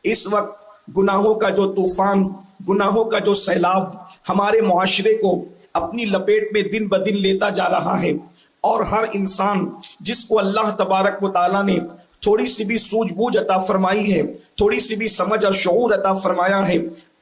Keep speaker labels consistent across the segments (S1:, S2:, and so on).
S1: اس وقت گناہوں کا جو طوفان، گناہوں کا جو سیلاب ہمارے معاشرے کو اپنی لپیٹ میں دن بدن لیتا جا رہا ہے، اور ہر انسان جس کو اللہ تبارک و تعالیٰ نے تھوڑی سی بھی سوجھ بوجھ عطا فرمائی ہے، تھوڑی سی بھی سمجھ اور شعور عطا فرمایا ہے،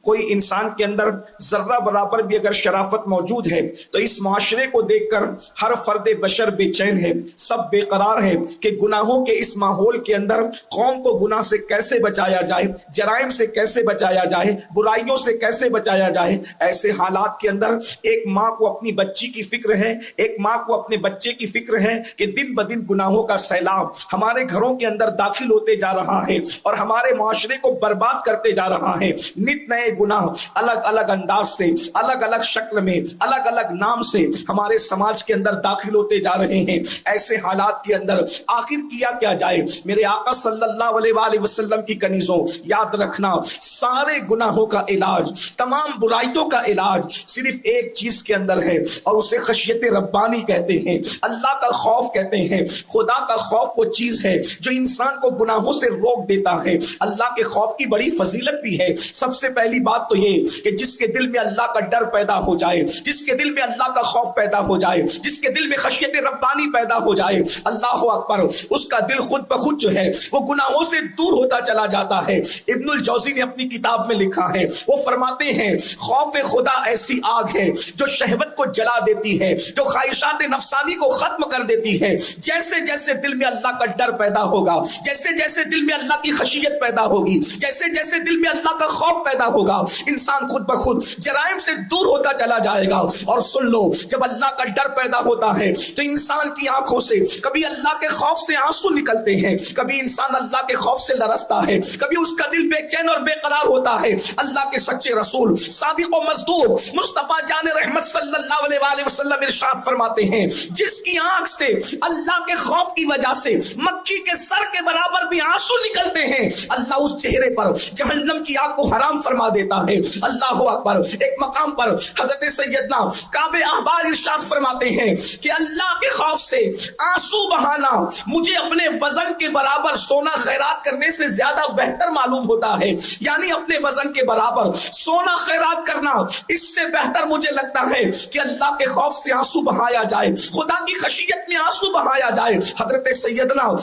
S1: کوئی انسان کے اندر ذرہ برابر بھی اگر شرافت موجود ہے تو اس معاشرے کو دیکھ کر ہر فرد بشر بے چین ہے، سب بے قرار ہے کہ گناہوں کے اس ماحول کے اندر قوم کو گناہ سے کیسے بچایا جائے، جرائم سے کیسے بچایا جائے، برائیوں سے کیسے بچایا جائے۔ ایسے حالات کے اندر ایک ماں کو اپنی بچی کی فکر ہے، ایک ماں کو اپنے بچے کی فکر ہے کہ دن بدن گناہوں کا سیلاب ہمارے گھروں کے اندر داخل ہوتے جا رہا ہے اور ہمارے معاشرے کو برباد کرتے جا رہا ہے۔ نت نئے گناہ الگ الگ انداز سے، الگ الگ شکل میں، الگ الگ نام سے ہمارے سماج کے اندر داخل ہوتے جا رہے ہیں۔ ایسے حالات کے اندر آخر کیا کیا جائے؟ میرے آقا صلی اللہ علیہ وآلہ وسلم کی کنیزوں، یاد رکھنا سارے گناہوں کا علاج، تمام برائیوں کا علاج صرف ایک چیز کے اندر ہے، اور اسے خشیت ربانی کہتے ہیں، اللہ کا خوف کہتے ہیں۔ خدا کا خوف وہ چیز ہے جو انسان کو گناہوں سے روک دیتا ہے۔ اللہ کے خوف کی بڑی فضیلت بھی ہے۔ سب سے پہلی بات تو یہ کہ جس کے دل میں اللہ کا ڈر پیدا ہو جائے، جس کے دل میں اللہ کا خوف پیدا ہو جائے، جس کے دل میں خشیت ربانی پیدا ہو جائے، اللہ اکبر، اس کا دل خود بخود جو ہے وہ گناہوں سے دور ہوتا چلا جاتا ہے۔ ابن الجوزی نے اپنی کتاب میں لکھا ہے، وہ فرماتے ہیں خوف خدا ایسی آگ ہے جو شہوت کو جلا دیتی ہے، جو خواہشات نفسانی کو ختم کر دیتی ہے۔ جیسے جیسے دل میں اللہ کا ڈر پیدا ہوگا، جیسے جیسے دل میں اللہ کی خشیت پیدا ہوگی، جیسے جیسے دل میں اللہ کا خوف پیدا ہوگا، انسان خود بخود جرائم سے دور ہوتا چلا جائے گا۔ اور سن لو، جب اللہ کا ڈر پیدا ہوتا ہے تو انسان کی آنکھوں سے کبھی اللہ کے خوف سے آنسو نکلتے ہیں، کبھی انسان اللہ کے خوف سے لرزتا ہے، کبھی اس کا دل بے چین اور بے قرار ہوتا ہے۔ اللہ کے سچے رسول صادق و مصدوق مصطفیٰ جان رحمت صلی اللہ علیہ وآلہ وسلم ارشاد فرماتے ہیں، جس کی آنکھ سے اللہ کے خوف کی وجہ سے مکھی کے سر کے برابر بھی آنسو نکلتے ہیں، اللہ اس چہرے پر جہنم کی آگ کو حرام فرما دیتا ہے۔ اللہ اکبر۔ ایک مقام پر حضرت سیدنا کعب احبار ارشاد فرماتے ہیں کہ اللہ کے خوف سے آنسو بہانا مجھے اپنے وزن کے برابر سونا خیرات کرنے سے زیادہ بہتر معلوم ہوتا ہے، یعنی اپنے وزن کے برابر سونا خیرات کرنا اس سے بہتر مجھے لگتا ہے کہ اللہ کے خوف سے آنسو بہایا جائے، خدا کی خشیت میں آنسو بہایا جائے۔ حضرت سیدنا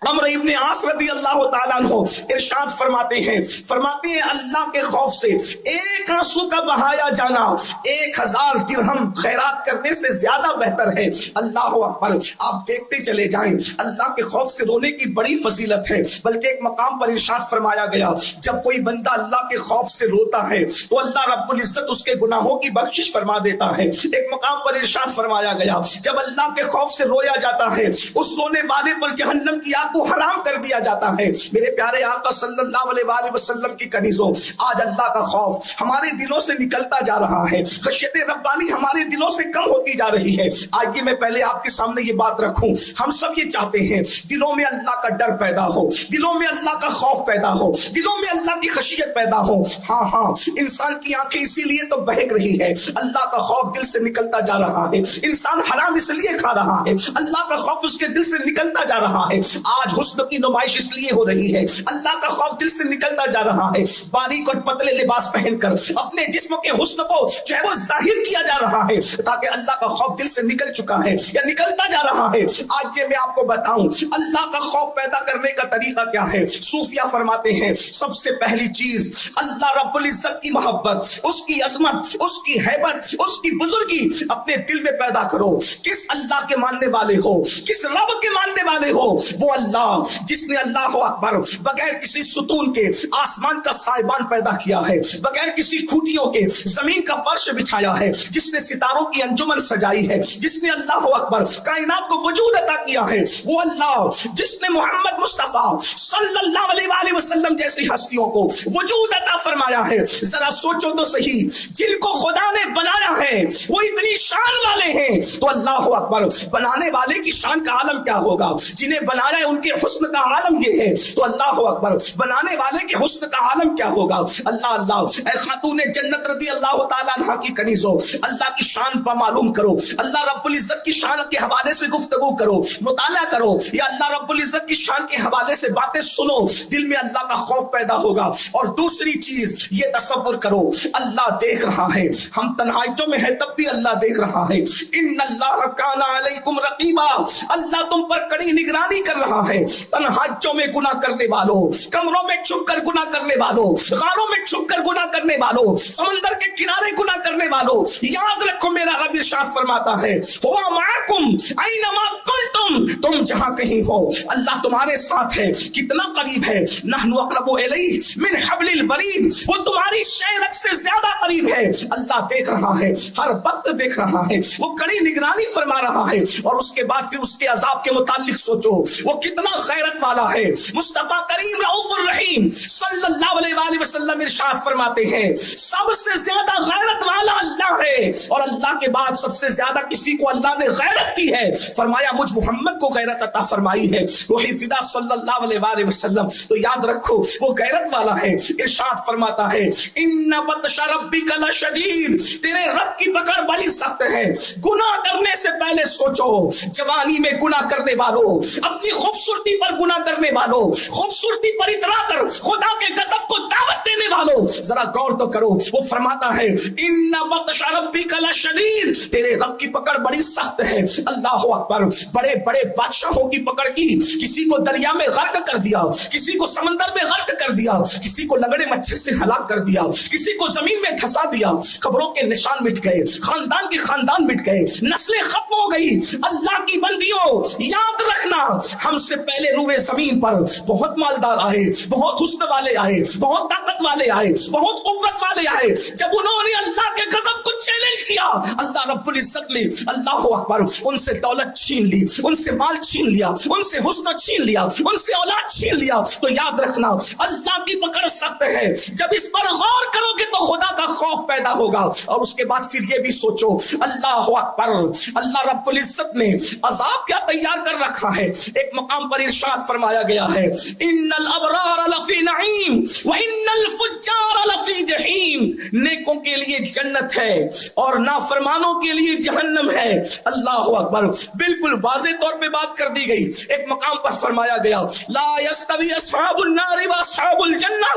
S1: عمرو ابن عاص رضی اللہ تعالیٰ عنہ ارشاد فرماتے ہیں اللہ کے خوف سے ایک آنسو کا بہایا جانا 1000 درہم خیرات کرنے سے زیادہ بہتر ہے۔ اللہ اکبر۔ آپ دیکھتے چلے جائیں، اللہ کے خوف سے رونے کی بڑی فضیلت ہے۔ بلکہ ایک مقام پر ارشاد فرمایا گیا، جب کوئی بندہ اللہ کے خوف سے روتا ہے تو اللہ رب العزت اس کے گناہوں کی بخشش فرما دیتا ہے۔ ایک مقام پر ارشاد فرمایا گیا، جب اللہ کے خوف سے رویا جاتا ہے اس رونے والے پر جہنم کی کو حرام کر دیا جاتا ہے۔ میرے پیارے آقا صلی اللہ علیہ وآلہ وسلم کی کنیزوں، آج اللہ کا خوف ہمارے دلوں سے نکلتا جا رہا ہے، خشیت ربانی ہمارے دلوں سے کم ہوتی جا رہی ہے۔ آئیے میں پہلے آپ کے سامنے یہ بات رکھوں، ہم سب یہ چاہتے ہیں دلوں میں اللہ کا ڈر پیدا ہو، دلوں میں اللہ کا خوف پیدا ہو، دلوں میں اللہ کی خشیت پیدا ہو۔ ہاں، انسان کی آنکھیں اسی لیے تو بہک رہی ہے، اللہ کا خوف دل سے نکلتا جا رہا ہے۔ انسان حرام اس لیے کھا رہا ہے، اللہ کا خوف اس کے دل سے نکلتا جا رہا ہے۔ آج حسن کی نمائش اس لیے ہو رہی ہے، اللہ کا خوف دل سے نکلتا جا رہا ہے۔ باریک اور پتلے لباس پہن کر اپنے جسم کے حسن کو جو ہے وہ ظاہر کیا جا رہا ہے، تاکہ اللہ کا خوف دل سے نکل چکا ہے یا نکلتا جا رہا ہے۔ آج یہ میں آپ کو بتاؤں اللہ کا خوف پیدا کرنے کا طریقہ کیا ہے۔ صوفیہ فرماتے ہیں سب سے پہلی چیز اللہ رب العزت کی محبت، اس کی عظمت، اس کی ہیبت، اس کی بزرگی اپنے دل میں پیدا کرو۔ کس اللہ کے ماننے والے ہو، کس رب کے ماننے والے ہو؟ وہ اللہ جس نے اللہ اکبر بغیر کسی ستون کے آسمان کا سائبان پیدا کیا ہے، بغیر کسی کھوٹیوں کے زمین کا فرش بچھایا ہے، جس نے ستاروں کی انجمن سجائی ہے، جس نے اللہ اکبر کائنات کو وجود عطا کیا ہے، وہ اللہ جس نے محمد مصطفیٰ صلی اللہ علیہ وآلہ وسلم جیسی ہستیوں کو وجود عطا فرمایا ہے۔ ذرا سوچو تو صحیح، جن کو خدا نے بنایا ہے وہ اتنی شان والے ہیں، تو اللہ اکبر بنانے والے کی شان کا عالم کیا ہوگا؟ جنہیں بنایا ہے ان کے حسن کا عالم یہ ہے، تو اللہ اکبر بنانے والے کے حسن کا عالم کیا ہوگا؟ اللہ اے خاتون جنت رضی اللہ تعالیٰ عنہ کی کنیزوں، اللہ کی شان پر معلوم کرو، اللہ رب العزت کی شان کے حوالے سے گفتگو کرو، مطالعہ کرو، یا اللہ رب العزت کی شان کے حوالے سے باتیں سنو، دل میں اللہ اللہ کا خوف پیدا ہوگا۔ اور دوسری چیز یہ تصور کرو، اللہ دیکھ رہا ہے، ہم تنہائیوں میں ہے تب بھی اللہ دیکھ رہا ہے۔ ان اللہ کان علیکم رقیبا، اللہ تم پر کڑی نگرانی کر رہا ہے۔ تنہائیوں میں گناہ کرنے والوں، کمروں میں چھپ کر گناہ کرنے والوں، غاروں میں چھپ کر گناہ کرنے والوں، سمندر کے کنارے گناہ کرنے والوں، یاد رکھو میرا رب ارشاد فرماتا ہے ہوا معکم اینما کنتم، تم جہاں کہیں ہو اللہ تمہارے ساتھ ہے۔ کتنا قریب ہے، نحن اقرب الیہ من حبل الورید، وہ تمہاری شیرک سے زیادہ قریب ہے۔ اللہ دیکھ رہا ہے، ہر وقت دیکھ رہا ہے، وہ کڑی نگرانی فرما رہا ہے۔ اور اس کے بعد پھر اس کے عذاب کے متعلق سوچو وہ کتنا غیرت والا ہے۔ مصطفیٰ کریم رؤوف الرحیم صلی اللہ علیہ وآلہ وسلم ارشاد فرماتے ہیں سب سے زیادہ غیرت والا اللہ ہے، اور اللہ کے بعد سب سے زیادہ کسی کو اللہ نے غیرت کی ہے، فرمایا مجھ محمد کو غیرت عطا فرمائی ہے، روح فدا صلی اللہ علیہ وآلہ وسلم۔ تو یاد رکھو وہ غیرت والا ہے۔ ارشاد فرماتا ہے ان بطش ربک لشدید، تیرے رب کی پکڑ بڑی سخت ہے۔ گناہ کرنے سے پہلے سوچو، جوانی میں گناہ کرنے والوں، اپنی خوبصورتی پر گناہ کرنے والوں، خوبصورتی پر اترا کر خدا کے غضب کو دعوت دینے والوں، ذرا غور تو کرو۔ وہ فرماتا ہے ان بطش ربک لشدید، تیرے رب کی پکڑ بڑی سخت ہے۔ اللہ اکبر، بڑے بڑے بادشاہوں کی پکڑ کی، کسی کو دریا میں غرق کر دیا، کسی کو سمندر میں غرق کر دیا، کسی کو لگڑے مچھر سے ہلاک کر دیا، کسی کو زمین میں دھسا دیا، خبروں کے نشان مٹ گئے، خاندان کے خاندان مٹ گئے، نسلیں ختم ہو گئی۔ اللہ کی بندیوں یاد رکھنا، ہم سے پہلے روئے زمین پر بہت مالدار آئے، بہت حسن والے آئے، بہت طاقت والے آئے، بہت قوت والے آئے۔ جب انہوں نے اللہ کے غضب کو چیلنج کیا، اللہ رب العزت نے اللہ اکبر ان سے دولت چھین لی، ان سے مال چھین لیا، ان سے حسن چھین لیا، ان سے اولاد چھین لیا۔ تو یاد رکھنا اللہ کی پکڑ سخت ہے۔ جب اس پر غور کرو گے تو خدا کا خوف پیدا ہوگا۔ اور اس کے بعد پھر یہ بھی سوچو اللہ اکبر، اللہ رب العزت نے عذاب کیا تیار کر رکھا ہے۔ ایک مقام پر ارشاد فرمایا گیا ہے ان الابرار لفی نعیم وان الفجار لفی جحیم، نیکوں کے لیے جنت ہے اور نافرمانوں کے لیے جہنم ہے۔ اللہ اکبر، بالکل واضح طور پہ بات کر دی گئی۔ ایک مقام پر فرمایا گیا لا یستوی اصحاب النار واصحاب الجنہ،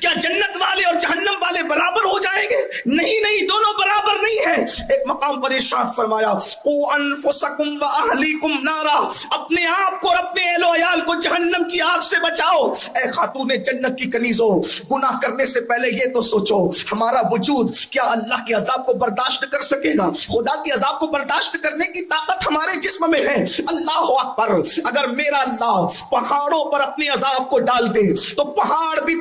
S1: کیا جنت والے اور جہنم والے برابر ہو جائیں گے؟ نہیں نہیں، دونوں برابر نہیں ہیں۔ ایک مقام پر ارشاد فرمایا قوا انفسکم واہلیکم نارا، اپنے آپ کو اور اپنے اہل و عیال کو جہنم کی آگ سے بچاؤ۔ اے خاتون جنت کی کنیزوں، گناہ کرنے سے پہلے یہ تو سوچو ہمارا وجود کیا اللہ کے عذاب کو برداشت کر سکے گا؟ خدا کے عذاب کو برداشت کرنے کی طاقت ہمارے جسم میں ہے۔ اللہ اکبر، اگر میرا اللہ پہاڑوں پر اپنے عذاب کو ڈال دے تو پہاڑ بھی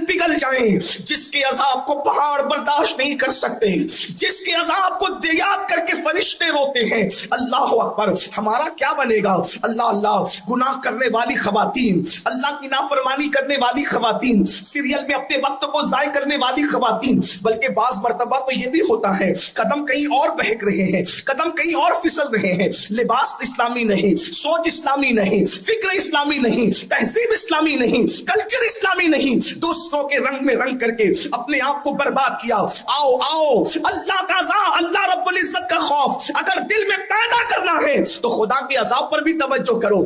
S1: پگھل جائیں۔ جس کے عذاب کو پہاڑ برداشت نہیں کر سکتے، جس کے عذاب کو یاد کر کے فرشتے روتے ہیں، اللہ اکبر، ہمارا کیا بنے گا؟ اللہ، گناہ کرنے والی خواتین، اللہ کی نافرمانی کرنے والی خواتین، سیریل میں اپنے وقت کو ضائع کرنے والی خواتین، بلکہ بعض مرتبہ تو یہ بھی ہوتا ہے قدم کہیں اور بہک رہے ہیں، قدم کہیں اور پھسل رہے ہیں، لباس اسلامی نہیں، سوچ اسلامی نہیں، فکر اسلامی نہیں، تہذیب اسلامی نہیں، کلچر اسلامی نہیں، دوسروں کے رنگ میں رنگ کر کے اپنے آپ کو برباد کیا۔ آؤ اللہ کا عذاب، اللہ رب العزت کا خوف اگر دل میں پیدا کرنا ہے تو خدا کے عذاب پر بھی توجہ کرو۔